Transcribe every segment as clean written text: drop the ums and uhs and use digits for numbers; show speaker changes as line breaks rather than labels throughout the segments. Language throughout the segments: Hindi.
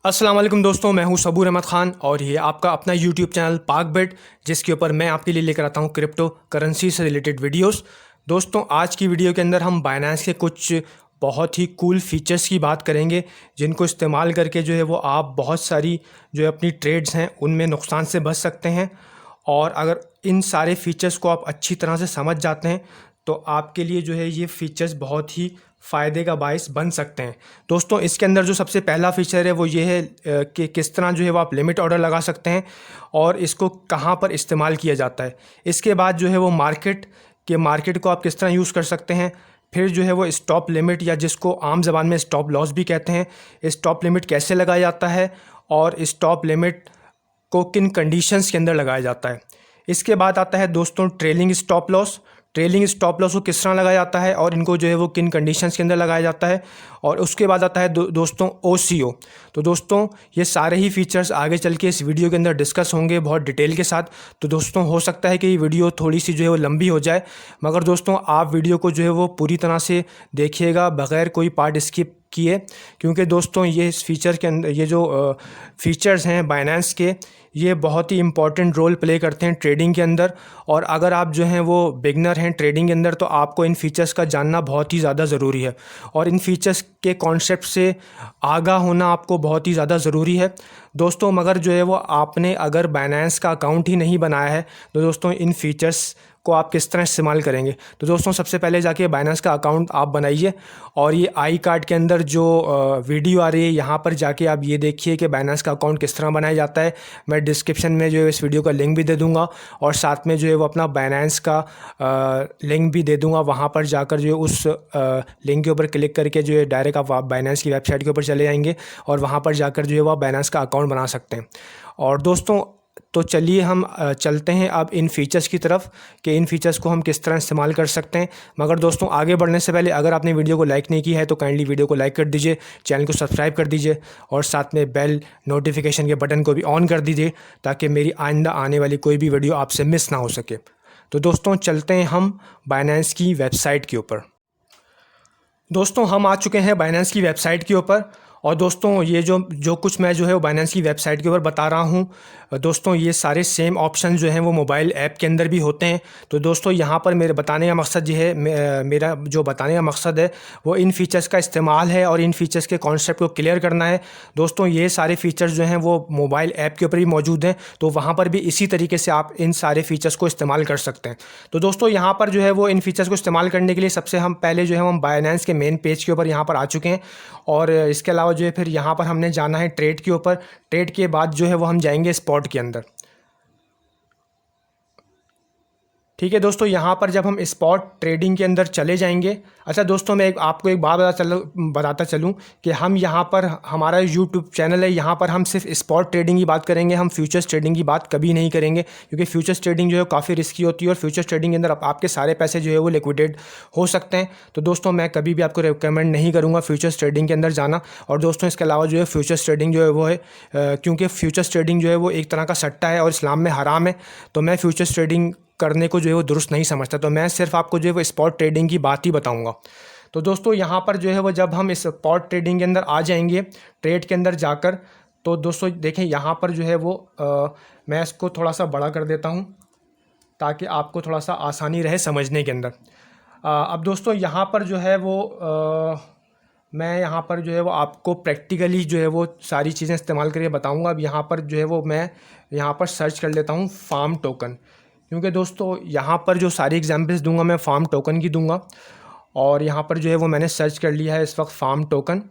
अस्सलाम वालेकुम दोस्तों, मैं हूं सबूर अहमद ख़ान और ये आपका अपना यूट्यूब चैनल पाक बेट, जिसके ऊपर मैं आपके लिए लेकर आता हूं क्रिप्टो करेंसी से रिलेटेड वीडियोस। दोस्तों, आज की वीडियो के अंदर हम बाइनेंस के कुछ बहुत ही कूल फीचर्स की बात करेंगे, जिनको इस्तेमाल करके जो है वो आप बहुत सारी जो है अपनी ट्रेड्स हैं उनमें नुकसान से बच सकते हैं। और अगर इन सारे फीचर्स को आप अच्छी तरह से समझ जाते हैं तो आपके लिए जो है ये फीचर्स बहुत ही फ़ायदे का बायस बन सकते हैं। दोस्तों, इसके अंदर जो सबसे पहला फ़ीचर है वो ये है कि किस तरह जो है वो आप लिमिट ऑर्डर लगा सकते हैं और इसको कहाँ पर इस्तेमाल किया जाता है। इसके बाद जो है वो मार्केट को आप किस तरह यूज़ कर सकते हैं। फिर जो है वो स्टॉप लिमिट, या जिसको आम ज़बान में स्टॉप लॉस भी कहते हैं, स्टॉप लिमिट कैसे लगाया जाता है और स्टॉप लिमिट को किन कंडीशंस के अंदर लगाया जाता है। इसके बाद आता है दोस्तों trailing stop loss. Trailing stop loss को किस तरह लगाया जाता है और इनको जो है वो किन कंडीशंस के अंदर लगाया जाता है। और उसके बाद आता है दोस्तों ओसीओ। तो दोस्तों, ये सारे ही फीचर्स आगे चल के इस वीडियो के अंदर डिस्कस होंगे बहुत डिटेल के साथ। तो दोस्तों, हो सकता है कि ये वीडियो थोड़ी सी जो है वो लंबी हो जाए, मगर दोस्तों आप वीडियो को जो है वो पूरी तरह से देखिएगा बग़ैर कोई पार्ट स्किप किए, क्योंकि दोस्तों ये इस फीचर के अंदर ये जो फीचर्स हैं बाइनेंस के, ये बहुत ही इंपॉर्टेंट रोल प्ले करते हैं ट्रेडिंग के अंदर। और अगर आप जो हैं वो बिगनर हैं ट्रेडिंग के अंदर, तो आपको इन फीचर्स का जानना बहुत ही ज़्यादा ज़रूरी है और इन फीचर्स के कॉन्सेप्ट से आगाह होना आपको बहुत ही ज़्यादा ज़रूरी है दोस्तों। मगर जो है वो आपने अगर बाइनेंस का अकाउंट ही नहीं बनाया है तो दोस्तों इन फीचर्स को आप किस तरह इस्तेमाल करेंगे। तो दोस्तों, सबसे पहले जाके बाइनेंस का अकाउंट आप बनाइए और ये आई कार्ड के अंदर जो वीडियो आ रही है यहाँ पर जाके आप ये देखिए कि बाइनेंस का अकाउंट किस तरह बनाया जाता है। मैं डिस्क्रिप्शन में जो है इस वीडियो का लिंक भी दे दूँगा और साथ में जो है वो अपना बाइनेंस का लिंक भी दे दूँगा। वहाँ पर जाकर जो है उस लिंक के ऊपर क्लिक करके जो है डायरेक्ट आप बाइनेंस की वेबसाइट के ऊपर चले जाएंगे और वहाँ पर जाकर जो है वो बाइनेंस का अकाउंट बना सकते हैं। और दोस्तों, तो चलिए हम चलते हैं अब इन फीचर्स की तरफ कि इन फीचर्स को हम किस तरह इस्तेमाल कर सकते हैं। मगर दोस्तों, आगे बढ़ने से पहले अगर आपने वीडियो को लाइक नहीं किया है तो काइंडली वीडियो को लाइक कर दीजिए, चैनल को सब्सक्राइब कर दीजिए और साथ में बेल नोटिफिकेशन के बटन को भी ऑन कर दीजिए, ताकि मेरी आइंदा आने वाली कोई भी वीडियो आपसे मिस ना हो सके। तो दोस्तों, चलते हैं हम बाइनेंस की वेबसाइट के ऊपर। दोस्तों, हम आ चुके हैं बाइनेंस की वेबसाइट के ऊपर। और दोस्तों, ये जो कुछ मैं जो है वो बाइनेंस की वेबसाइट के ऊपर बता रहा हूँ दोस्तों, ये सारे सेम ऑप्शन जो हैं वो मोबाइल ऐप के अंदर भी होते हैं। तो दोस्तों, यहाँ पर मेरे बताने का मकसद ये है, मेरा जो बताने का मकसद है वो इन फीचर्स का इस्तेमाल है और इन फीचर्स के कॉन्सेप्ट को क्लियर करना है। दोस्तों, ये सारे फीचर्स जो हैं वो मोबाइल ऐप के ऊपर भी मौजूद हैं, तो वहाँ पर भी इसी तरीके से आप इन सारे फीचर्स को इस्तेमाल कर सकते हैं। तो दोस्तों, यहाँ पर जो है वो इन फीचर्स को इस्तेमाल करने के लिए सबसे हम पहले जो है हम बाइनेंस के मेन पेज के ऊपर यहाँ पर आ चुके हैं। और इसके अलावा जो है फिर यहाँ पर हमने जाना है ट्रेड के ऊपर। ट्रेड के बाद जो है वो हम जाएंगे स्पॉट के अंदर। ठीक है दोस्तों, यहाँ पर जब हम स्पॉट ट्रेडिंग के अंदर चले जाएंगे। अच्छा दोस्तों, मैं आपको एक बात बताता चलूँ कि हम यहाँ पर हमारा यूट्यूब चैनल है, यहाँ पर हम सिर्फ स्पॉट ट्रेडिंग की बात करेंगे, हम फ्यूचर्स ट्रेडिंग की बात कभी नहीं करेंगे, क्योंकि फ्यूचर्स ट्रेडिंग जो है काफ़ी रिस्की होती है और फ्यूचर्स ट्रेडिंग के अंदर आपके सारे पैसे जो है वो लिक्विडेट हो सकते हैं। तो दोस्तों, मैं कभी भी आपको रिकमेंड नहीं करूँगा फ्यूचर्स ट्रेडिंग के अंदर जाना। और दोस्तों, इसके अलावा जो है फ्यूचर्स ट्रेडिंग जो है वो है, क्योंकि फ्यूचर्स ट्रेडिंग जो है वो एक तरह का सट्टा है और इस्लाम में हराम है, तो मैं फ्यूचर्स ट्रेडिंग करने को जो है वो दुरुस्त नहीं समझता। तो मैं सिर्फ आपको जो है वो स्पॉट ट्रेडिंग की बात ही बताऊंगा। तो दोस्तों, यहाँ पर जो है वो जब हम इस स्पॉट ट्रेडिंग के अंदर आ जाएंगे ट्रेड के अंदर जाकर, तो दोस्तों देखें यहाँ पर जो है वो मैं इसको थोड़ा सा बड़ा कर देता हूँ ताकि आपको थोड़ा सा आसानी रहे समझने के अंदर। अब दोस्तों, यहाँ पर जो है वो मैं यहाँ पर जो है वो आपको प्रैक्टिकली जो है वो सारी चीज़ें इस्तेमाल करके बताऊँगा। अब यहाँ पर जो है वो मैं यहाँ पर सर्च कर लेता हूँ फार्म टोकन, क्योंकि दोस्तों यहाँ पर जो सारी एग्जांपल्स दूंगा मैं फार्म टोकन की दूंगा। और यहाँ पर जो है वो मैंने सर्च कर लिया है इस वक्त फार्म टोकन।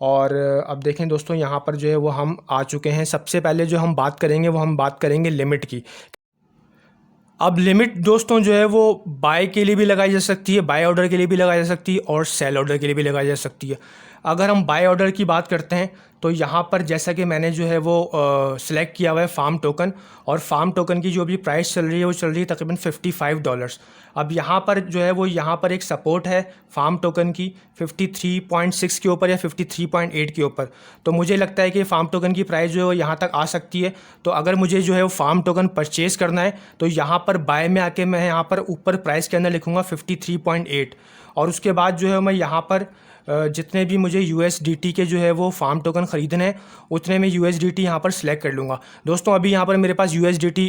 और अब देखें दोस्तों, यहाँ पर जो है वो हम आ चुके हैं। सबसे पहले जो हम बात करेंगे वो हम बात करेंगे लिमिट की। अब लिमिट दोस्तों जो है वो बाय के लिए भी लगाई जा सकती है, बाय ऑर्डर के लिए भी लगाई जा सकती है और सेल ऑर्डर के लिए भी लगाई जा सकती है। अगर हम बाय ऑर्डर की बात करते हैं तो यहाँ पर जैसा कि मैंने जो है वो सिलेक्ट किया हुआ है फार्म टोकन, और फार्म टोकन की जो भी प्राइस चल रही है वो चल रही है तकरीबन $55। अब यहाँ पर जो है वो यहाँ पर एक सपोर्ट है फार्म टोकन की 53.6 के ऊपर या 53.8 के ऊपर। तो मुझे लगता है कि फार्म टोकन की प्राइस जो है वो यहाँ तक आ सकती है। तो अगर मुझे जो है वो फार्म टोकन परचेज़ करना है तो यहाँ पर बाय में आके मैं यहाँ पर ऊपर प्राइस के अंदर लिखूँगा 53.8, और उसके बाद जो है मैं यहाँ पर जितने भी मुझे USDT के जो है वो फार्म टोकन ख़रीदने हैं उतने में USDT यहाँ पर सिलेक्ट कर लूँगा। दोस्तों अभी यहाँ पर मेरे पास USDT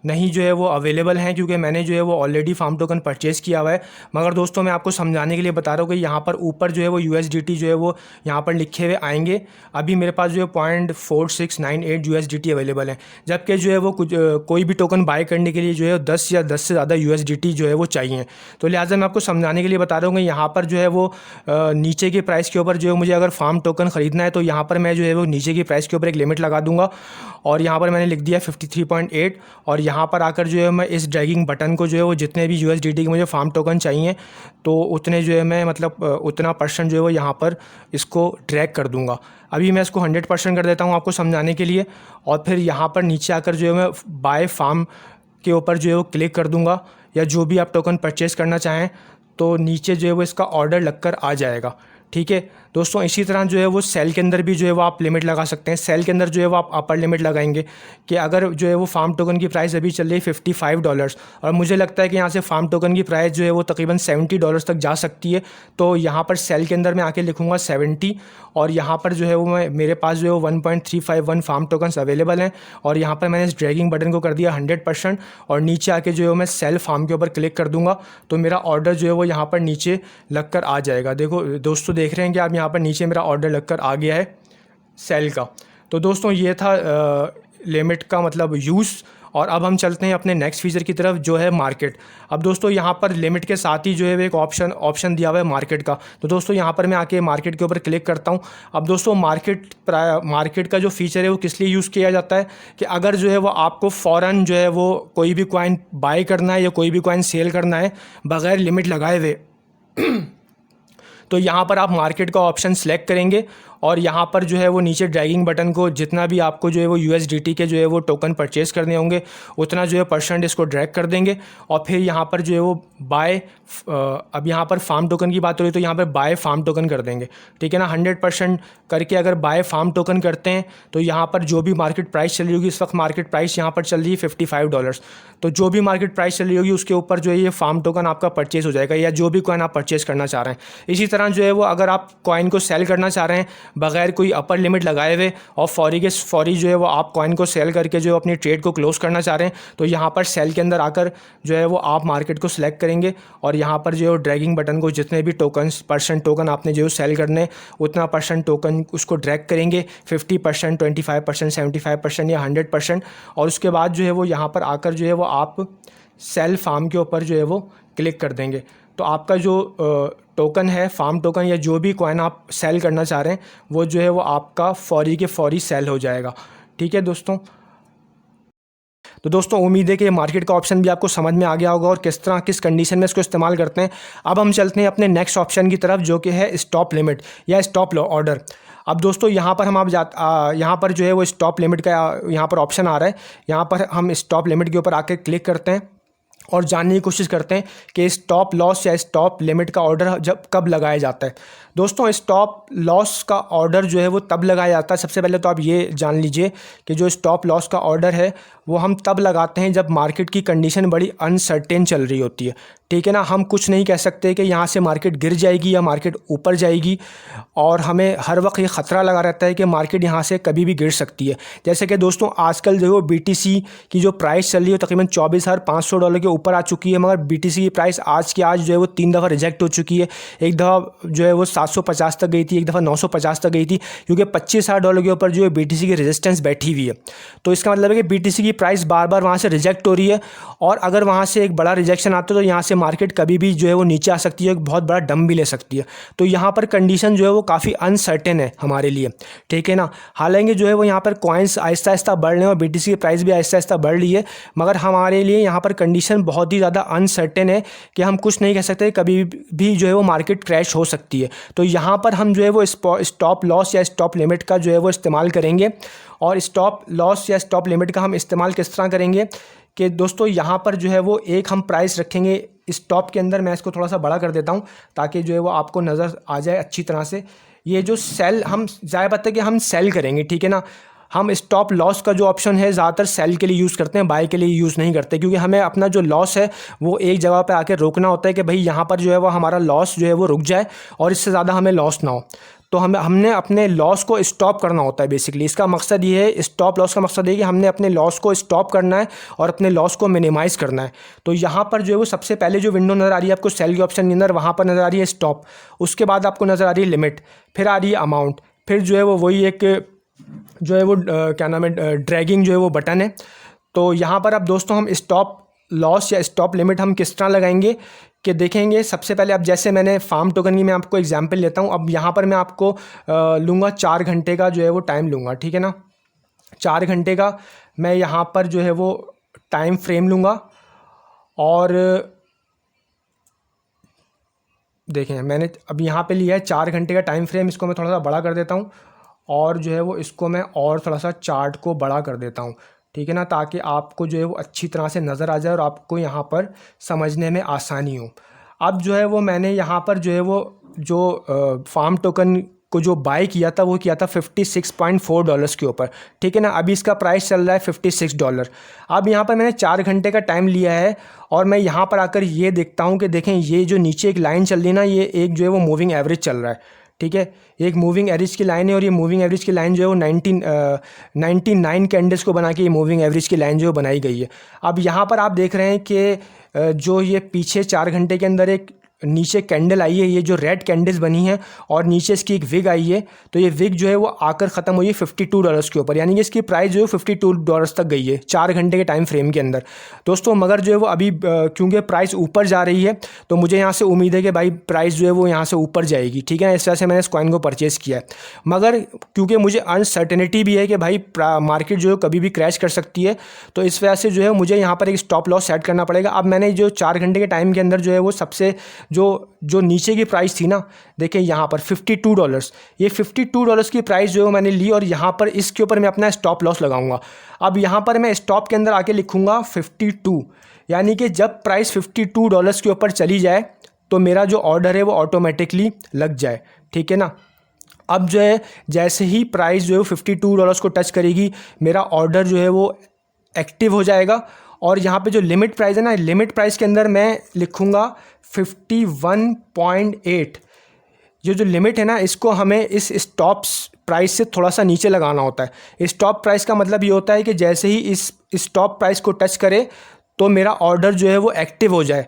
नहीं जो है वो अवेलेबल हैं, क्योंकि मैंने जो है वो ऑलरेडी फार्म टोकन परचेज़ किया हुआ है। मगर दोस्तों मैं आपको समझाने के लिए बता रहा हूँ कि यहाँ पर ऊपर जो है वो USDT जो है वो यहाँ पर लिखे हुए आएंगे। अभी मेरे पास जो है 0.4698 USDT अवेलेबल है, जबकि जो है वो कोई भी टोकन बाय करने के लिए जो है 10 या 10 से ज़्यादा USDT जो है वो चाहिए। तो लिहाजा मैं आपको समझाने के लिए बता रहा हूँ कि यहाँ पर जो है वो नीचे के प्राइस के ऊपर जो है मुझे अगर फार्म टोकन ख़रीदना है तो यहाँ पर मैं जो है वो नीचे की प्राइस के ऊपर एक लिमिट लगा दूंगा, और यहाँ पर मैंने लिख दिया 53.8। और यहाँ पर आकर जो है मैं इस ड्रैगिंग बटन को जो है वो जितने भी USDT के मुझे फार्म टोकन चाहिए तो उतने जो है मैं मतलब उतना परसेंट जो है वो यहाँ पर इसको ड्रैग कर दूँगा। अभी मैं इसको 100% कर देता हूँ आपको समझाने के लिए, और फिर यहाँ पर नीचे आकर जो है मैं बाय फार्म के ऊपर जो है वो क्लिक कर दूँगा, या जो भी आप टोकन परचेज़ करना चाहें तो नीचे जो है वो इसका ऑर्डर लगकर आ जाएगा। ठीक है दोस्तों, इसी तरह जो है वो सेल के अंदर भी जो है वो आप लिमिट लगा सकते हैं। सेल के अंदर जो है वो आप अपर लिमिट लगाएंगे कि अगर जो है वो फार्म टोकन की प्राइस अभी चल रही है $55, और मुझे लगता है कि यहाँ से फार्म टोकन की प्राइस जो है वो तकरीबन $70 तक जा सकती है, तो यहाँ पर सेल के अंदर मैं आके लिखूँगा 70, और यहाँ पर जो है वो मेरे पास जो है वो 1.351 फार्म टोकन्स अवेलेबल हैं, और यहाँ पर मैंने इस ड्रैगिंग बटन को कर दिया 100%, और नीचे आके जो है मैं सेल फार्म के ऊपर क्लिक कर दूँगा तो मेरा ऑर्डर जो है वो यहाँ पर नीचे लग कर आ जाएगा। देखो दोस्तों, देख रहे हैं कि आप यहाँ पर नीचे मेरा ऑर्डर लगकर आ गया है सेल का। तो दोस्तों ये था लिमिट का मतलब यूज़, और अब हम चलते हैं अपने नेक्स्ट फीचर की तरफ जो है मार्केट। अब दोस्तों यहाँ पर लिमिट के साथ ही जो है एक ऑप्शन दिया हुआ है मार्केट का। तो दोस्तों यहाँ पर मैं आके मार्केट के ऊपर क्लिक करता हूँ। अब दोस्तों मार्केट का जो फीचर है वो किस लिए यूज़ किया जाता है कि अगर जो है वो आपको फ़ौरन जो है वो कोई भी कॉइन बाय करना है या कोई भी कॉइन सेल करना है बग़ैर लिमिट लगाए हुए तो यहाँ पर आप मार्केट का ऑप्शन सेलेक्ट करेंगे, और यहाँ पर जो है वो नीचे ड्रैगिंग बटन को जितना भी आपको जो है वो USDT के जो है वो टोकन परचेज़ करने होंगे उतना जो है परसेंट इसको ड्रैग कर देंगे, और फिर यहाँ पर जो है वो बाय अब यहाँ पर फार्म टोकन की बात हो रही है तो यहाँ पर बाय फार्म टोकन कर देंगे। ठीक है ना, 100% करके अगर बाय फार्म टोकन करते हैं तो यहाँ पर जो भी मार्केट प्राइस चल रही होगी, इस वक्त मार्केट प्राइस यहाँ पर चल रही है $55, तो जो भी मार्केट प्राइस चल रही होगी उसके ऊपर जो है ये फार्म टोकन आपका परचेज़ हो जाएगा, या जो भी कॉइन आप परचेज़ करना चाह रहे हैं। इसी तरह जो है वो अगर आप कॉइन को सेल करना चाह रहे हैं बगैर कोई अपर लिमिट लगाए हुए और फौरी जो है वो आप कॉइन को सेल करके जो अपनी ट्रेड को क्लोज करना चाह रहे हैं, तो यहाँ पर सेल के अंदर आकर जो है वो आप मार्केट को सिलेक्ट करेंगे, और यहाँ पर जो है ड्रैगिंग बटन को जितने भी परसेंट टोकन आपने जो सेल करने उतना परसेंट टोकन उसको ड्रैग करेंगे, 50%, 25%, 75% या 100%, और उसके बाद जो है वो यहाँ पर आकर जो है वो आप सेल फार्म के ऊपर जो है वो क्लिक कर देंगे। तो आपका जो टोकन है फार्म टोकन या जो भी कॉइन आप सेल करना चाह रहे हैं वो जो है वो आपका फौरी के फौरी सेल हो जाएगा। ठीक है दोस्तों, तो दोस्तों उम्मीद है कि मार्केट का ऑप्शन भी आपको समझ में आ गया होगा और किस तरह किस कंडीशन में इसको इस्तेमाल करते हैं। अब हम चलते हैं अपने नेक्स्ट ऑप्शन की तरफ जो कि है स्टॉप लिमिट या स्टॉप ऑर्डर। अब दोस्तों यहाँ पर यहाँ पर जो है वो स्टॉप लिमिट का यहाँ पर ऑप्शन आ रहा है। यहाँ पर हम स्टॉप लिमिट के ऊपर आकर क्लिक करते हैं और जानने की कोशिश करते हैं कि स्टॉप लॉस या स्टॉप लिमिट का ऑर्डर कब लगाया जाता है। दोस्तों स्टॉप लॉस का ऑर्डर जो है वो तब लगाया जाता है, सबसे पहले तो आप ये जान लीजिए कि जो स्टॉप लॉस का ऑर्डर है वो हम तब लगाते हैं जब मार्केट की कंडीशन बड़ी अनसर्टेन चल रही होती है। ठीक है ना, हम कुछ नहीं कह सकते कि यहाँ से मार्केट गिर जाएगी या मार्केट ऊपर जाएगी, और हमें हर वक्त ये ख़तरा लगा रहता है कि मार्केट यहाँ से कभी भी गिर सकती है। जैसे कि दोस्तों आजकल जो है BTC की जो प्राइस चल रही है तकरीबन $24,500 के ऊपर आ चुकी है, मगर BTC की प्राइस आज जो है वो 3 दफ़ा रिजेक्ट हो चुकी है। एक दफ़ा जो है वो 750 तक गई थी, एक दफ़ा 950 तक गई थी, क्योंकि $25,000 के ऊपर जो है BTC की रेजिस्टेंस बैठी हुई है। तो इसका मतलब है कि BTC की प्राइस बार बार वहाँ से रिजेक्ट हो रही है, और अगर वहाँ से एक बड़ा रिजेक्शन आता है तो यहाँ से मार्केट कभी भी जो है वो नीचे आ सकती है, बहुत बड़ा डंप भी ले सकती है। तो यहाँ पर कंडीशन जो है वो काफ़ी अनसर्टेन है हमारे लिए। ठीक है ना, हालांकि जो है वो यहाँ पर कॉइन्स आहिस्ता आहिस्ता बढ़ रहे हैं और BTC की प्राइस भी आहिस्ता आहिस्ता बढ़ रही है, मगर हमारे लिए यहाँ पर कंडीशन बहुत ही ज़्यादा अनसर्टेन है कि हम कुछ नहीं कह सकते, कभी भी जो है वो मार्केट क्रैश हो सकती है। तो यहाँ पर हम जो है वो स्टॉप लॉस या स्टॉप लिमिट का जो है वो इस्तेमाल करेंगे। और स्टॉप लॉस या स्टॉप लिमिट का हम इस्तेमाल किस तरह करेंगे कि दोस्तों यहाँ पर जो है वो एक हम प्राइस रखेंगे स्टॉप के अंदर। मैं इसको थोड़ा सा बड़ा कर देता हूँ ताकि जो है वो आपको नज़र आ जाए अच्छी तरह से। ये जो सेल हम ज़ाहिर बात है कि हम सेल करेंगे, ठीक है ना, हम स्टॉप लॉस का जो ऑप्शन है ज़्यादातर सेल के लिए यूज़ करते हैं, बाय के लिए यूज़ नहीं करते, क्योंकि हमें अपना जो लॉस है वो एक जगह पे आके रोकना होता है कि भाई यहाँ पर जो है वो हमारा लॉस जो है वो रुक जाए और इससे ज़्यादा हमें लॉस ना हो। तो हमने अपने लॉस को स्टॉप करना होता है बेसिकली। इसका मकसद ये है, स्टॉप लॉस का मकसद ये है कि हमने अपने लॉस को स्टॉप करना है और अपने लॉस को मिनिमाइज़ करना है। तो यहाँ पर जो है वो सबसे पहले जो विंडो नज़र आ रही है आपको सेल के ऑप्शन के अंदर, वहाँ पर नज़र आ रही है स्टॉप। उसके बाद आपको नज़र आ रही है लिमिट, फिर आ रही है अमाउंट, फिर जो है वो वही एक जो है वो क्या नाम है, ड्रैगिंग जो है वो बटन है। तो यहाँ पर अब दोस्तों हम स्टॉप लॉस या स्टॉप लिमिट हम किस तरह लगाएंगे कि देखेंगे। सबसे पहले अब जैसे मैंने फार्म टोकन की मैं आपको एग्जांपल लेता हूँ। अब यहाँ पर मैं आपको लूँगा 4 घंटे का जो है वो टाइम लूँगा, ठीक है ना। 4 घंटे का मैं यहाँ पर जो है वो टाइम फ्रेम लूँगा और देखें मैंने अब यहाँ पे लिया है 4 घंटे का टाइम फ्रेम। इसको मैं थोड़ा सा बड़ा कर देता हूँ और जो है वो इसको मैं और थोड़ा सा चार्ट को बड़ा कर देता हूँ, ठीक है ना, ताकि आपको जो है वो अच्छी तरह से नज़र आ जाए और आपको यहाँ पर समझने में आसानी हो। अब जो है वो मैंने यहाँ पर जो है वो जो फार्म टोकन को जो बाय किया था वो किया था $56.4 के ऊपर, ठीक है ना। अभी इसका प्राइस चल रहा है $56। अब यहाँ पर मैंने 4 घंटे का टाइम लिया है और मैं यहाँ पर आकर ये देखता हूँ कि देखें ये जो नीचे एक लाइन चल रही है ना, ये एक जो है वो मूविंग एवरेज चल रहा है, ठीक है। एक मूविंग एवरेज की लाइन है और ये मूविंग एवरेज की लाइन जो है वो 99 कैंडल्स को बना के ये मूविंग एवरेज की लाइन जो है बनाई गई है। अब यहाँ पर आप देख रहे हैं कि जो ये पीछे 4 घंटे के अंदर एक नीचे कैंडल आई है, ये जो रेड कैंडल्स बनी है और नीचे इसकी एक विग आई है, तो ये विग जो है वो आकर ख़त्म हुई है $52 के ऊपर, यानी कि इसकी प्राइस जो है $52 तक गई है 4 घंटे के टाइम फ्रेम के अंदर दोस्तों। मगर जो है वो अभी क्योंकि प्राइस ऊपर जा रही है तो मुझे यहाँ से उम्मीद है कि भाई प्राइस जो है वो यहाँ से ऊपर जाएगी, ठीक है। इस तरह से मैंने इस कॉइन को परचेज़ किया है। मगर क्योंकि मुझे अनसर्टेनिटी भी है कि भाई मार्केट जो है कभी भी क्रैश कर सकती है, तो इस वजह से जो है मुझे यहाँ पर एक स्टॉप लॉस सेट करना पड़ेगा। अब मैंने जो 4 घंटे के टाइम के अंदर जो है वो सबसे जो नीचे की प्राइस थी ना, देखिए यहाँ पर $52, ये $52 की प्राइस जो है मैंने ली और यहाँ पर इसके ऊपर मैं अपना स्टॉप लॉस लगाऊंगा। अब यहाँ पर मैं स्टॉप के अंदर आके लिखूंगा 52, यानी कि जब प्राइस $52 के ऊपर चली जाए तो मेरा जो ऑर्डर है वो ऑटोमेटिकली लग जाए, ठीक है ना। अब जो है जैसे ही प्राइस जो है $52 को टच करेगी, मेरा ऑर्डर जो है वो एक्टिव हो जाएगा और यहाँ पे जो लिमिट प्राइस है ना, लिमिट प्राइस के अंदर मैं लिखूँगा 51.8। जो लिमिट है ना, इसको हमें इस स्टॉप प्राइस से थोड़ा सा नीचे लगाना होता है। स्टॉप प्राइस का मतलब ये होता है कि जैसे ही इस स्टॉप प्राइस को टच करे तो मेरा ऑर्डर जो है वो एक्टिव हो जाए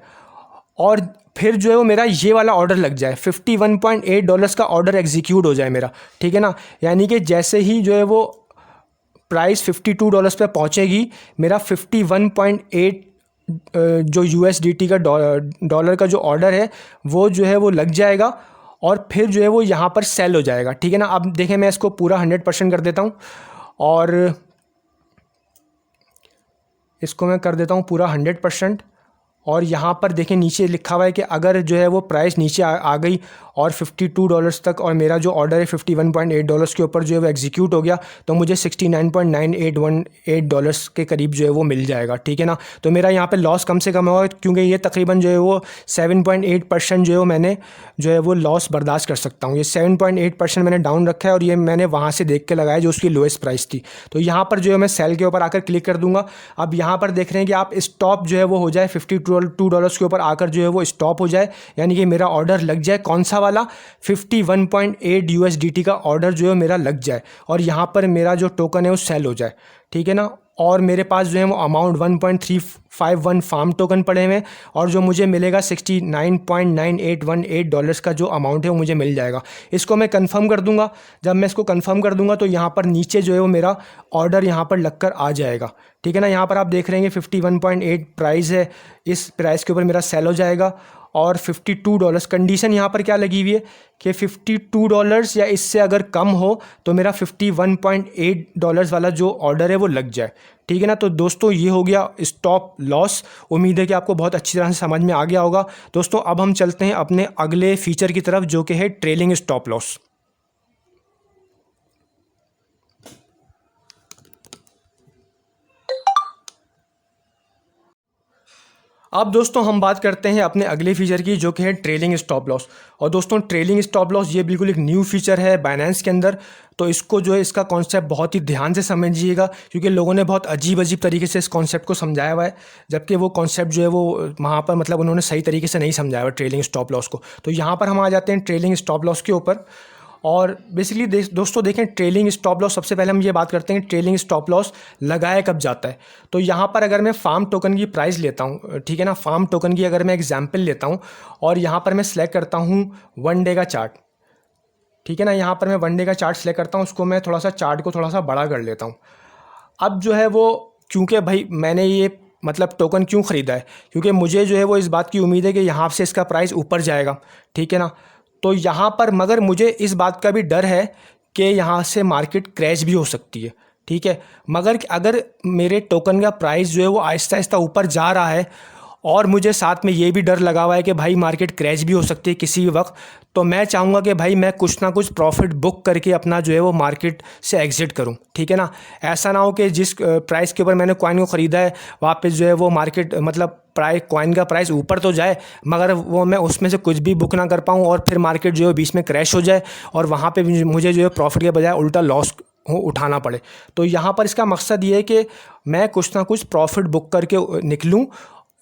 और फिर जो है वो मेरा ये वाला ऑर्डर लग जाए, $51.8 का ऑर्डर एग्जीक्यूट हो जाए मेरा, ठीक है ना। यानी कि जैसे ही जो है वो प्राइस $52 पे पहुंचेगी, मेरा 51.8 जो USDT का डॉलर का जो ऑर्डर है वो जो है वो लग जाएगा और फिर जो है वो यहाँ पर सेल हो जाएगा, ठीक है ना। अब देखें मैं इसको पूरा 100% कर देता हूँ और इसको मैं कर देता हूँ पूरा 100%। और यहाँ पर देखें नीचे लिखा हुआ है कि अगर जो है वो प्राइस नीचे आ गई और $52 तक और मेरा जो ऑर्डर है $51.8 के ऊपर जो है वो एग्जीक्यूट हो गया, तो मुझे $69.9818 के करीब जो है वो मिल जाएगा, ठीक है ना। तो मेरा यहाँ पे लॉस कम से कम होगा, क्योंकि ये तकरीबन जो है वो 7.8% जो है मैंने जो है वो लॉस बर्दाश्त कर सकता हूँ। ये 7.8% मैंने डाउन रखा है और ये मैंने वहाँ से देख के लगाया जो उसकी लोएस्ट प्राइस थी। तो यहाँ पर जो है मैं सेल के ऊपर आकर क्लिक कर दूँगा। अब यहाँ पर देख रहे हैं कि आप स्टॉप जो है वो हो जाए $52 के ऊपर आकर जो है वो स्टॉप हो जाए, यानी कि मेरा ऑर्डर लग जाए। कौन सा वाला? 51.8 USDT का ऑर्डर जो है मेरा लग जाए और यहाँ पर मेरा जो टोकन है वो सेल हो जाए, ठीक है ना। और मेरे पास जो है वो अमाउंट 1.351 फार्म टोकन पड़े हुए हैं और जो मुझे मिलेगा $69.9818 का जो अमाउंट है वो मुझे मिल जाएगा। इसको मैं कंफर्म कर दूंगा। जब मैं इसको कंफर्म कर दूंगा तो यहाँ पर नीचे जो है वो मेरा ऑर्डर यहाँ पर लगकर आ जाएगा, ठीक है ना। यहाँ पर आप देख रहे हैं 51.8 प्राइस है, इस प्राइस के ऊपर मेरा सेल हो जाएगा और $52 कंडीशन यहाँ पर क्या लगी हुई है कि $52 या इससे अगर कम हो तो मेरा $51.8 वाला जो ऑर्डर है वो लग जाए, ठीक है ना। तो दोस्तों ये हो गया स्टॉप लॉस। उम्मीद है कि आपको बहुत अच्छी तरह से समझ में आ गया होगा। दोस्तों अब हम चलते हैं अपने अगले फीचर की तरफ जो कि है ट्रेलिंग स्टॉप लॉस। अब दोस्तों हम बात करते हैं अपने अगले फीचर की, जो कि है ट्रेलिंग स्टॉप लॉस। और दोस्तों ट्रेलिंग स्टॉप लॉस ये बिल्कुल एक न्यू फीचर है बाइनेंस के अंदर। तो इसको जो है, इसका कॉन्सेप्ट बहुत ही ध्यान से समझिएगा, क्योंकि लोगों ने बहुत अजीब अजीब तरीके से इस कॉन्सेप्ट को समझाया हुआ है, जबकि वो कॉन्सेप्ट जो है वो वहाँ पर मतलब उन्होंने सही तरीके से नहीं समझाया हुआ ट्रेलिंग स्टॉप लॉस को। तो यहाँ पर हम आ जाते हैं ट्रेलिंग स्टॉप लॉस के ऊपर। और बेसिकली दोस्तों देखें, ट्रेलिंग स्टॉप लॉस, सबसे पहले हम ये बात करते हैं ट्रेलिंग स्टॉप लॉस लगाया कब जाता है। तो यहाँ पर अगर मैं फार्म टोकन की प्राइस लेता हूँ, ठीक है ना, फार्म टोकन की अगर मैं एग्जांपल लेता हूँ और यहाँ पर मैं सेलेक्ट करता हूँ 1 डे का चार्ट, ठीक है ना, यहाँ पर मैं 1 डे का चार्ट सेलेक्ट करता हूँ, उसको मैं थोड़ा सा चार्ट को थोड़ा सा बड़ा कर लेता हूँ। अब जो है वो, क्योंकि भाई मैंने ये मतलब टोकन क्यों ख़रीदा है, क्योंकि मुझे जो है वो इस बात की उम्मीद है कि यहाँ से इसका प्राइस ऊपर जाएगा, ठीक है ना। तो यहाँ पर मगर मुझे इस बात का भी डर है कि यहाँ से मार्केट क्रैश भी हो सकती है, ठीक है। मगर अगर मेरे टोकन का प्राइस जो है वो आहिस्ता आहिस्ता ऊपर जा रहा है और मुझे साथ में ये भी डर लगा हुआ है कि भाई मार्केट क्रैश भी हो सकती है किसी भी वक्त, तो मैं चाहूँगा कि भाई मैं कुछ ना कुछ प्रॉफिट बुक करके अपना जो है वो मार्केट से एग्जिट करूँ, ठीक है ना। ऐसा ना हो कि जिस प्राइस के ऊपर मैंने कॉइन को ख़रीदा है वापस जो है वो मार्केट मतलब कॉइन का प्राइस ऊपर तो जाए, मगर वो मैं उसमें से कुछ भी बुक ना कर पाऊँ और फिर मार्केट जो है बीच में क्रैश हो जाए और वहाँ पे मुझे जो है प्रॉफिट के बजाय उल्टा लॉस उठाना पड़े। तो यहाँ पर इसका मकसद ये है कि मैं कुछ ना कुछ प्रॉफिट बुक करके निकलूँ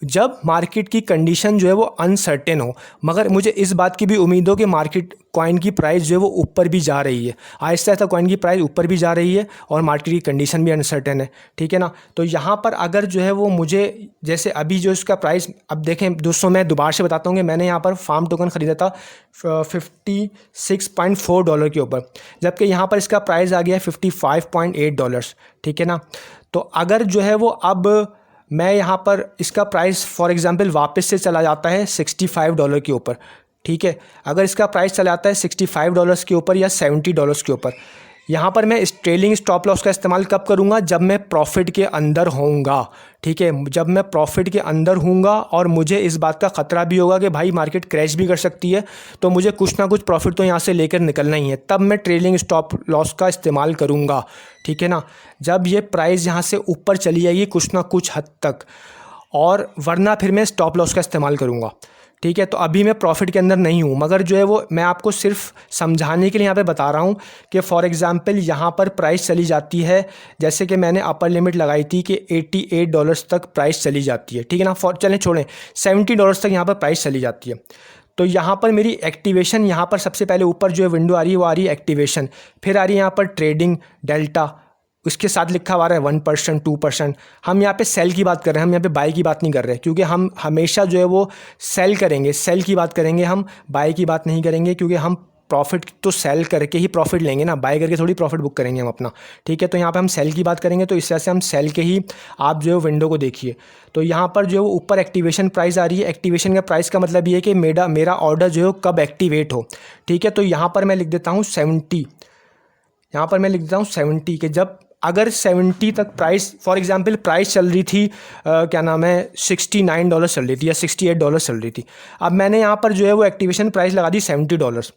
जब मार्केट की कंडीशन जो है वो अनसर्टेन हो। मगर मुझे इस बात की भी उम्मीद हो कि मार्केट कॉइन की प्राइस जो है वो ऊपर भी जा रही है, आहिस्ता आहिस्ता कॉइन की प्राइस ऊपर भी जा रही है और मार्केट की कंडीशन भी अनसर्टेन है, ठीक है ना। तो यहाँ पर अगर जो है वो मुझे, जैसे अभी जो इसका प्राइस, अब देखें दोस्तों मैं दोबारा से बताता हूँ कि मैंने यहाँ पर फार्म टोकन ख़रीदा था $56.4 के ऊपर, जबकि यहाँ पर इसका प्राइस आ गया है $55.8, ठीक है ना। तो अगर जो है वो अब मैं यहाँ पर इसका प्राइस फॉर एग्जांपल वापस से चला जाता है $65 के ऊपर, ठीक है। अगर इसका प्राइस चला जाता है $65 के ऊपर या $70 के ऊपर, यहाँ पर मैं इस ट्रेलिंग स्टॉप लॉस का इस्तेमाल कब करूँगा, जब मैं प्रॉफिट के अंदर होऊंगा, ठीक है। जब मैं प्रॉफिट के अंदर होऊंगा और मुझे इस बात का ख़तरा भी होगा कि भाई मार्केट क्रैश भी कर सकती है, तो मुझे कुछ ना कुछ प्रॉफिट तो यहाँ से लेकर निकलना ही है, तब मैं ट्रेलिंग स्टॉप लॉस का इस्तेमाल करूँगा, ठीक है ना। जब ये प्राइस यहाँ से ऊपर चली जाएगी कुछ ना कुछ हद तक, और वरना फिर मैं स्टॉप लॉस का इस्तेमाल करूँगा, ठीक है। तो अभी मैं प्रॉफिट के अंदर नहीं हूँ, मगर जो है वो मैं आपको सिर्फ समझाने के लिए यहाँ पे बता रहा हूँ कि फॉर एग्जांपल यहाँ पर प्राइस चली जाती है, जैसे कि मैंने अपर लिमिट लगाई थी कि $88 तक प्राइस चली जाती है, ठीक है ना। चलें छोड़ें, $70 तक यहाँ पर प्राइस चली जाती है। तो यहाँ पर मेरी एक्टिवेशन, यहाँ पर सबसे पहले ऊपर जो है विंडो आ रही है वो आ रही है एक्टिवेशन, फिर आ रही है यहाँ पर ट्रेडिंग डेल्टा, उसके साथ लिखा हुआ है 1%, 2%। हम यहाँ पे सेल की बात कर रहे हैं, हम यहाँ पे बाई की बात नहीं कर रहे, क्योंकि हम हमेशा जो है वो सेल करेंगे, सेल की बात करेंगे, हम बाई की बात नहीं करेंगे, क्योंकि हम प्रॉफिट तो सेल करके ही प्रॉफिट लेंगे ना, बाई करके थोड़ी प्रॉफिट बुक करेंगे हम अपना, ठीक है। तो यहाँ पे हम सेल की बात करेंगे, तो इस तरह से हम सेल के ही आप जो है विंडो को देखिए। तो यहाँ पर जो है वो ऊपर एक्टिवेशन प्राइस आ रही है। एक्टिवेशन का प्राइस का मतलब ये है कि मेरा ऑर्डर जो है कब एक्टिवेट हो, ठीक है। तो यहाँ पर मैं लिख देता हूँ 70, यहाँ पर मैं लिख देता हूँ 70 के जब अगर 70 तक प्राइस, फॉर एग्जांपल प्राइस चल रही थी क्या नाम है $69 चल रही थी या $68 चल रही थी, अब मैंने यहाँ पर जो है वो एक्टिवेशन प्राइस लगा दी $70,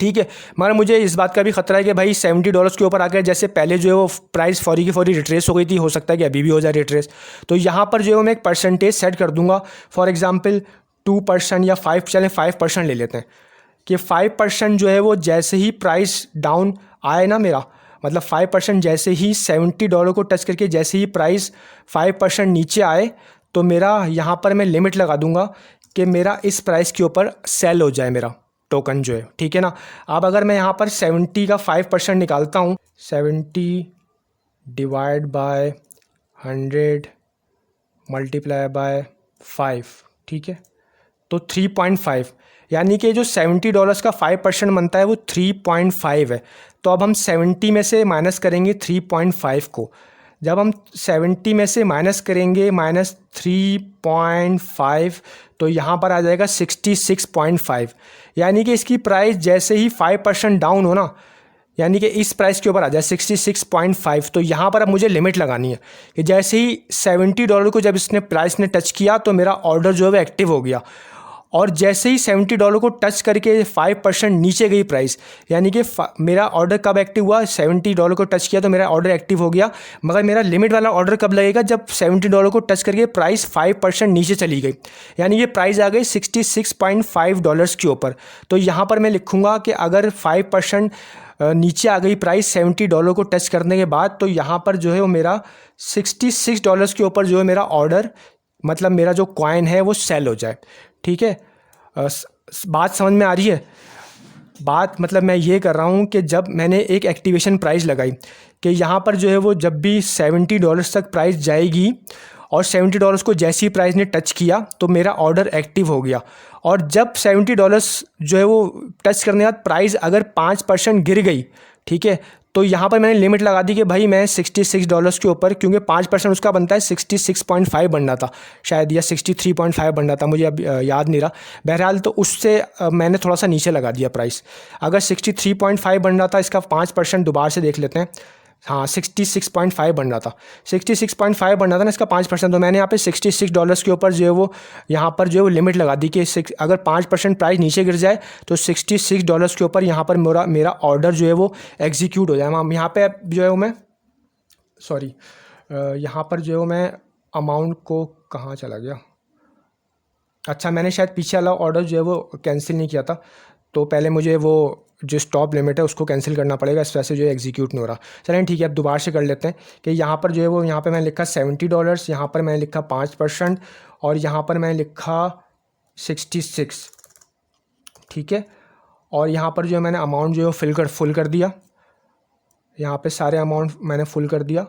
ठीक है। मगर मुझे इस बात का भी खतरा है कि भाई $70 के ऊपर आकर जैसे पहले जो है वो प्राइस फौरी की फौरी रिट्रेस हो गई थी, हो सकता है कि अभी भी हो जाए रिट्रेस। तो यहाँ पर जो है मैं एक परसेंटेज सेट कर दूंगा, फॉर एग्जांपल 2% या 5% ले लेते हैं कि 5% जो है वो जैसे ही प्राइस डाउन आए ना मेरा, मतलब 5% जैसे ही $70 को टच करके जैसे ही प्राइस 5% नीचे आए, तो मेरा यहाँ पर मैं लिमिट लगा दूंगा कि मेरा इस प्राइस के ऊपर सेल हो जाए मेरा टोकन जो है, ठीक है ना। अब अगर मैं यहाँ पर 70 का 5% निकालता हूँ, 70 डिवाइड बाय 100 मल्टीप्लाई बाय 5, ठीक है, तो 3.5, यानी कि जो $70 का 5% बनता है वो 3.5 है। तो अब हम 70 में से माइनस करेंगे 3.5 को, जब हम 70 में से माइनस करेंगे -3.5, तो यहाँ पर आ जाएगा 66.5, यानी कि इसकी प्राइस जैसे ही 5% डाउन हो ना, यानी कि इस प्राइस के ऊपर आ जाए 66.5। तो यहाँ पर अब मुझे लिमिट लगानी है कि जैसे ही $70 को जब इसने प्राइस ने टच किया तो मेरा ऑर्डर जो है वो एक्टिव हो गया, और जैसे ही $70 को टच करके 5% नीचे गई प्राइस, यानी कि मेरा ऑर्डर कब एक्टिव हुआ, $70 को टच किया तो मेरा ऑर्डर एक्टिव हो गया। मगर मेरा लिमिट वाला ऑर्डर कब लगेगा, जब $70 को टच करके प्राइस 5% नीचे चली गई, यानी ये प्राइस आ गई $66.5 के ऊपर। तो यहाँ पर मैं लिखूँगा कि अगर 5% नीचे आ गई प्राइस $70 को टच करने के बाद, तो यहाँ पर जो है वो मेरा $66 के ऊपर जो है मेरा ऑर्डर, मतलब मेरा जो कॉइन है वो सेल हो जाए। ठीक है, बात समझ में आ रही है? बात मतलब मैं ये कर रहा हूँ कि जब मैंने एक एक्टिवेशन प्राइस लगाई कि यहाँ पर जो है वो जब भी $70 तक प्राइस जाएगी और $70 को जैसी प्राइस ने टच किया तो मेरा ऑर्डर एक्टिव हो गया। और जब $70 जो है वो टच करने के बाद प्राइस अगर 5% गिर गई, ठीक है, तो यहाँ पर मैंने लिमिट लगा दी कि भाई मैं $66 के ऊपर, क्योंकि 5% उसका बनता है 66.5 बनना था शायद, या 63.5 बनना था, मुझे अब याद नहीं रहा। बहरहाल तो उससे मैंने थोड़ा सा नीचे लगा दिया प्राइस। अगर 63.5 बनना था, इसका 5% दोबारा से देख लेते हैं। हाँ, 66.5 बन रहा था, 66.5 बन रहा था ना, इसका 5%। तो मैंने यहाँ पे $66 के ऊपर जो है वो यहाँ पर जो है वो लिमिट लगा दी कि अगर 5% प्राइस नीचे गिर जाए तो $66 के ऊपर यहाँ पर मेरा ऑर्डर जो है वो एग्जीक्यूट हो जाए। हम यहाँ पे जो है वो मैं यहाँ पर जो है वो मैं अमाउंट को कहाँ चला गया, अच्छा मैंने शायद पीछे वाला ऑर्डर जो है वो कैंसिल नहीं किया था, तो पहले मुझे वो जो स्टॉप लिमिट है उसको कैंसिल करना पड़ेगा, इस वजह से जो है एग्जीक्यूट नहीं हो रहा। चलें ठीक है, अब दोबारा से कर लेते हैं कि यहाँ पर जो है वो यहाँ पे मैंने लिखा $70, यहाँ पर मैंने लिखा 5% और यहाँ पर मैंने लिखा 66, ठीक है। और यहाँ पर जो है मैंने अमाउंट जो है फुल कर दिया, यहाँ पे सारे अमाउंट मैंने फुल कर दिया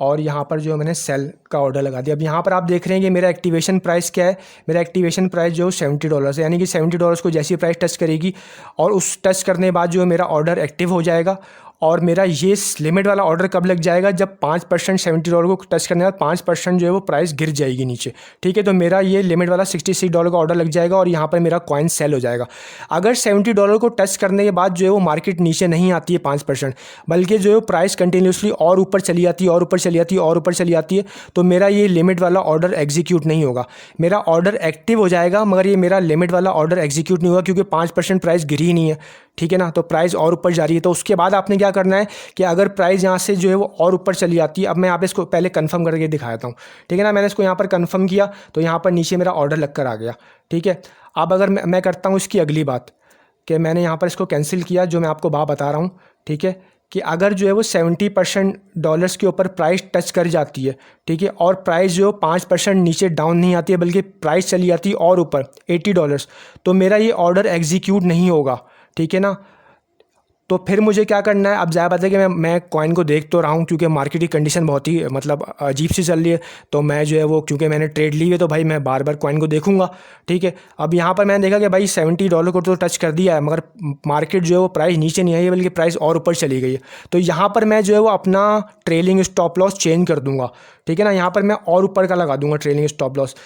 और यहाँ पर जो मैंने सेल का ऑर्डर लगा दिया। अब यहाँ पर आप देख रहे हैं कि मेरा एक्टिवेशन प्राइस क्या है, मेरा एक्टिवेशन प्राइस जो $70 है, यानी कि $70 को जैसी प्राइस टच करेगी और उस टच करने के बाद जो है मेरा ऑर्डर एक्टिव हो जाएगा। और मेरा ये लिमिट वाला ऑर्डर कब लग जाएगा, जब 5% $70 को टच करने के बाद 5% जो है वो प्राइस गिर जाएगी नीचे, ठीक है। तो मेरा ये लिमिट वाला $66 का ऑर्डर लग जाएगा और यहाँ पर मेरा कॉइन सेल हो जाएगा। अगर $70 को टच करने के बाद जो है वो मार्केट नीचे नहीं आती है 5%, बल्कि जो है प्राइस कंटिन्यूसली और ऊपर चली जाती है और ऊपर चली जाती है और ऊपर चली जाती है, तो मेरा ये लिमिट वाला ऑर्डर एग्जीक्यूट नहीं होगा। मेरा ऑर्डर एक्टिव हो जाएगा मगर ये मेरा लिमिट वाला ऑर्डर एग्जीक्यूट नहीं होगा, क्योंकि 5% प्राइस गिरी ही नहीं है, ठीक है ना। तो प्राइस और ऊपर जा रही है। तो उसके बाद आपने क्या करना है कि अगर प्राइस यहाँ से जो है वो और ऊपर चली जाती है, अब मैं यहाँ पे इसको पहले कंफर्म करके दिखाता हूँ, ठीक है ना। मैंने इसको यहाँ पर कंफर्म किया तो यहाँ पर नीचे मेरा ऑर्डर लग कर आ गया, ठीक है। अब अगर मैं करता हूँ इसकी अगली बात कि मैंने यहाँ पर इसको कैंसिल किया, जो मैं आपको बात बता रहा हूँ, ठीक है, कि अगर जो है वो $70 के ऊपर प्राइस टच कर जाती है, ठीक है, और प्राइस जो 5% नीचे डाउन नहीं आती है बल्कि प्राइस चली जाती है और ऊपर $80, तो मेरा ये ऑर्डर एग्जीक्यूट नहीं होगा, ठीक है ना। तो फिर मुझे क्या करना है, अब ज़ाहिर बात है कि मैं कॉइन को देख तो रहा हूँ, क्योंकि मार्केट की कंडीशन बहुत ही मतलब अजीब सी चल रही है, तो मैं जो है वो क्योंकि मैंने ट्रेड ली है तो भाई मैं बार बार कॉइन को देखूंगा, ठीक है। अब यहाँ पर मैंने देखा कि भाई $70 को तो टच कर दिया है मगर मार्केट जो है वो प्राइस नीचे नहीं आई है बल्कि प्राइस और ऊपर चली गई है। तो यहाँ पर मैं जो है वो अपना ट्रेलिंग स्टॉप लॉस चेंज कर दूंगा, ठीक है ना। यहाँ पर मैं और ऊपर का लगा दूंगा ट्रेलिंग स्टॉप लॉस।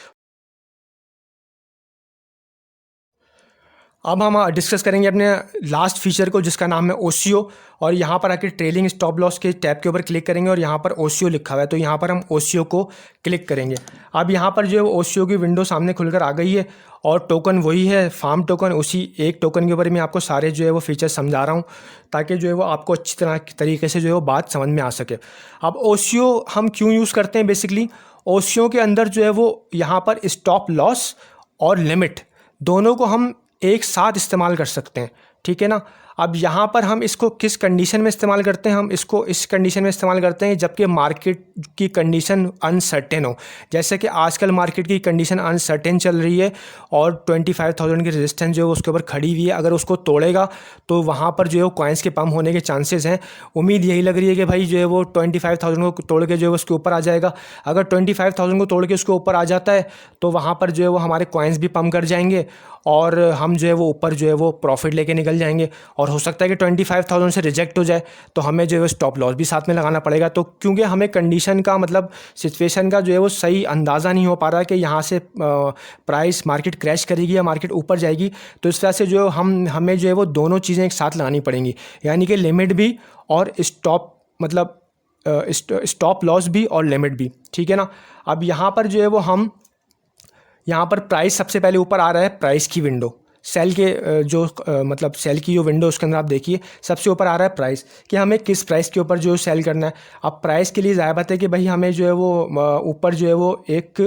अब हम डिस्कस करेंगे अपने लास्ट फीचर को जिसका नाम है ओसीओ, और यहाँ पर आके ट्रेलिंग स्टॉप लॉस के टैब के ऊपर क्लिक करेंगे और यहाँ पर ओसीओ लिखा हुआ है, तो यहाँ पर हम ओसीओ को क्लिक करेंगे। अब यहाँ पर जो है ओसीओ की विंडो सामने खुलकर आ गई है और टोकन वही है फार्म टोकन, उसी एक टोकन के ऊपर मैं आपको सारे जो है वो फीचर्स समझा रहा हूँ ताकि जो है वो आपको अच्छी तरीके से जो है वो बात समझ में आ सके। अब ओसीओ हम क्यों यूज़ करते हैं, बेसिकली ओसीओ के अंदर जो है वो यहाँ पर स्टॉप लॉस और लिमिट दोनों को हम एक साथ इस्तेमाल कर सकते हैं, ठीक है ना। अब यहाँ पर हम इसको किस कंडीशन में इस्तेमाल करते हैं, हम इसको इस कंडीशन में इस्तेमाल करते हैं जबकि मार्केट की कंडीशन अनसर्टेन हो। जैसे कि आजकल मार्केट की कंडीशन अनसर्टेन चल रही है और 25,000 की रेजिस्टेंस जो है उसके ऊपर खड़ी हुई है, अगर उसको तोड़ेगा तो वहाँ पर जो है वो कॉइन्स के पम्प होने के चांसेस हैं। उम्मीद यही लग रही है कि भाई जो है वो 25,000 को तोड़ के जो है उसके ऊपर आ जाएगा। अगर 25,000 को तोड़ के उसके ऊपर आ जाता है तो वहाँ पर जो है वो हमारे कॉइन्स भी पम्प कर जाएंगे और हम जो है वो ऊपर जो है वो प्रॉफिट लेके निकल जाएंगे। और हो सकता है कि 25,000 से रिजेक्ट हो जाए तो हमें जो है स्टॉप लॉस भी साथ में लगाना पड़ेगा। तो क्योंकि हमें कंडीशन का मतलब सिचुएशन का जो है वो सही अंदाज़ा नहीं हो पा रहा है कि यहाँ से प्राइस मार्केट क्रैश करेगी या मार्केट ऊपर जाएगी, तो इस वजह से जो हमें जो है वो दोनों चीज़ें एक साथ लगानी पड़ेंगी, यानी कि लिमिट भी और स्टॉप मतलब स्टॉप लॉस भी और लिमिट भी, ठीक है ना। अब यहाँ पर जो है वो हम यहाँ पर प्राइस सबसे पहले ऊपर आ रहा है, प्राइस की विंडो सेल के मतलब सेल की जो विंडो उसके अंदर आप देखिए सबसे ऊपर आ रहा है प्राइस, कि हमें किस प्राइस के ऊपर जो सेल करना है। अब प्राइस के लिए ज़ाहिर बात है कि भाई हमें जो है वो ऊपर जो है वो एक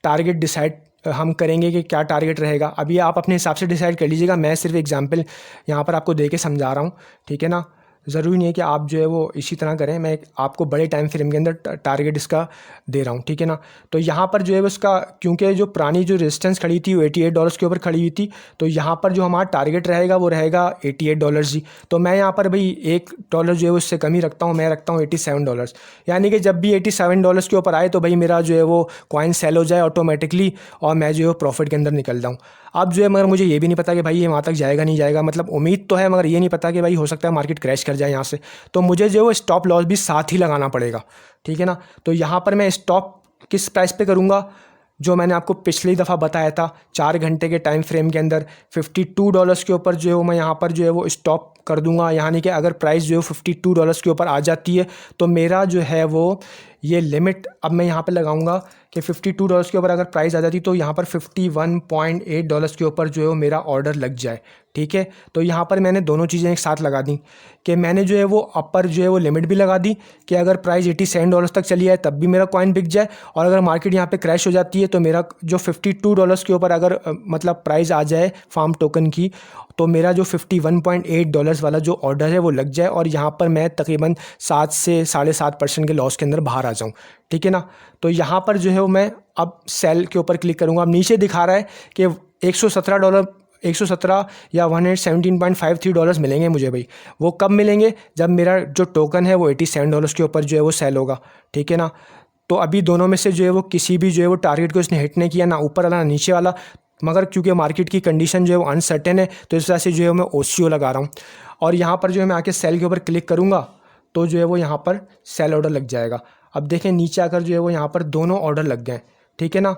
टारगेट डिसाइड हम करेंगे कि क्या टारगेट रहेगा। अभी आप अपने हिसाब से डिसाइड कर लीजिएगा, मैं सिर्फ एग्जांपल यहाँ पर आपको दे के समझा रहा हूँ, ठीक है ना। ज़रूरी नहीं है कि आप जो है वो इसी तरह करें, मैं आपको बड़े टाइम फ्रेम के अंदर टारगेट इसका दे रहा हूँ, ठीक है ना। तो यहाँ पर जो है उसका, क्योंकि जो पुरानी जो रेजिस्टेंस खड़ी थी वो $88 के ऊपर खड़ी हुई थी, तो यहाँ पर जो हमारा टारगेट रहेगा वो रहेगा $88 जी। तो मैं यहाँ पर भाई $1 जो है उससे कम ही रखता हूँ, मैं रखता हूँ $87, यानी कि जब भी $87 के ऊपर आए तो भाई मेरा जो है वो कॉइन सेल हो जाए ऑटोमेटिकली और मैं जो है प्रॉफिट के अंदर निकल जाऊँ। अब जो है मगर मुझे ये भी नहीं पता कि भाई ये वहाँ तक जाएगा नहीं जाएगा, मतलब उम्मीद तो है मगर ये नहीं पता कि भाई हो सकता है मार्केट क्रैश कर जाए यहाँ से, तो मुझे जो है वो स्टॉप लॉस भी साथ ही लगाना पड़ेगा, ठीक है ना। तो यहाँ पर मैं स्टॉप किस प्राइस पे करूँगा, जो मैंने आपको पिछली दफ़ा बताया था 4 घंटे के टाइम फ्रेम के अंदर $52 के ऊपर जो है वो मैं यहाँ पर जो है वो स्टॉप कर दूंगा। यानी कि अगर प्राइस जो है $52 के ऊपर आ जाती है तो मेरा जो है वो ये लिमिट अब मैं यहाँ पे लगाऊंगा कि $52 के ऊपर अगर प्राइस आ जाती तो यहाँ पर $51.8 के ऊपर जो है वो मेरा ऑर्डर लग जाए, ठीक है। तो यहाँ पर मैंने दोनों चीज़ें एक साथ लगा दी कि मैंने जो है वो अपर जो है वो लिमिट भी लगा दी कि अगर प्राइस $87 तक चली जाए तब भी मेरा कॉइन बिक जाए, और अगर मार्केट यहाँ पे क्रैश हो जाती है तो मेरा जो $52 के ऊपर अगर मतलब प्राइस आ जाए फार्म टोकन की, तो मेरा जो $51.8 वाला जो ऑर्डर है वो लग जाए और यहाँ पर मैं तकरीबन 7 से 7.5% के लॉस के अंदर बाहर आ जाऊँ, ठीक है ना। तो यहाँ पर जो है वो मैं अब सेल के ऊपर क्लिक करूँगा। अब नीचे दिखा रहा है कि $117 या $117.53 मिलेंगे मुझे भाई। वो कब मिलेंगे, जब मेरा जो टोकन है वो $87 के ऊपर जो है वो सेल होगा, ठीक है ना। तो अभी दोनों में से जो है वो किसी भी जो है वो टारगेट को इसने हिट नहीं किया, ना ऊपर वाला ना नीचे वाला, मगर क्योंकि मार्केट की कंडीशन जो है वो अनसर्टेन है तो इस वजह से जो है मैं OCO लगा रहा हूँ। और यहाँ पर जो है मैं आके सेल के ऊपर क्लिक करूँगा तो जो है वो यहाँ पर सेल ऑर्डर लग जाएगा। अब देखें नीचे आकर जो है वो यहाँ पर दोनों ऑर्डर लग गए, ठीक है ना।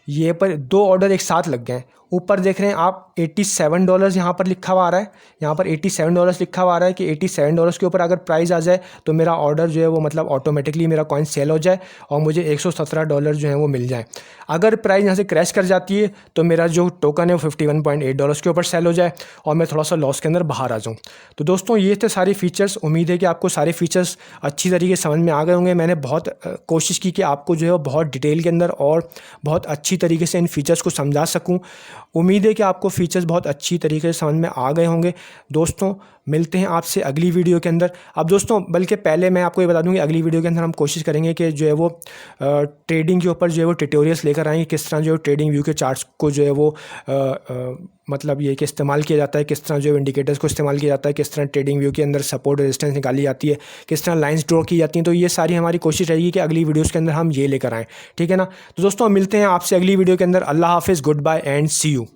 ये पर 2 ऑर्डर एक साथ लग गए। ऊपर देख रहे हैं आप $87 यहाँ पर लिखा हुआ आ रहा है, यहाँ पर $87 लिखा हुआ आ रहा है कि $87 के ऊपर अगर प्राइस आ जाए तो मेरा ऑर्डर जो है वो मतलब ऑटोमेटिकली मेरा कॉइन सेल हो जाए और मुझे $117 जो है वो मिल जाए। अगर प्राइस यहाँ से क्रैश कर जाती है तो मेरा जो टोकन है वो $51.8 के ऊपर सेल हो जाए और मैं थोड़ा सा लॉस के अंदर बाहर आ जाऊँ। तो दोस्तों ये थे सारे फीचर्स। उम्मीद है कि आपको सारे फीचर्स अच्छी तरीके से समझ में आ गए होंगे। मैंने बहुत कोशिश की कि आपको जो है वो बहुत डिटेल के अंदर और बहुत अच्छी तरीके से इन फीचर्स को समझा सकूँ। उम्मीद है कि आपको फीचर्स बहुत अच्छी तरीके से समझ में आ गए होंगे। दोस्तों मिलते हैं आपसे अगली वीडियो के अंदर। अब दोस्तों बल्कि पहले मैं आपको ये बता दूं कि अगली वीडियो के अंदर हम कोशिश करेंगे कि जो है वो ट्रेडिंग के ऊपर जो है वो ट्यूटोरियल्स लेकर आएंगे, किस तरह जो है ट्रेडिंग व्यू के चार्ट्स को जो है वो मतलब ये कि इस्तेमाल किया जाता है, किस तरह जो इंडिकेटर्स को इस्तेमाल किया जाता है, किस तरह ट्रेडिंग व्यू के अंदर सपोर्ट रेजिस्टेंस निकाली जाती है, किस तरह लाइंस ड्रॉ की जाती हैं। तो ये सारी हमारी कोशिश रहेगी कि अगली वीडियोज़ के अंदर हम ये लेकर आएँ, ठीक है ना। तो दोस्तों मिलते हैं आपसे अगली वीडियो के अंदर। अल्लाह हाफिज़, goodbye and see you.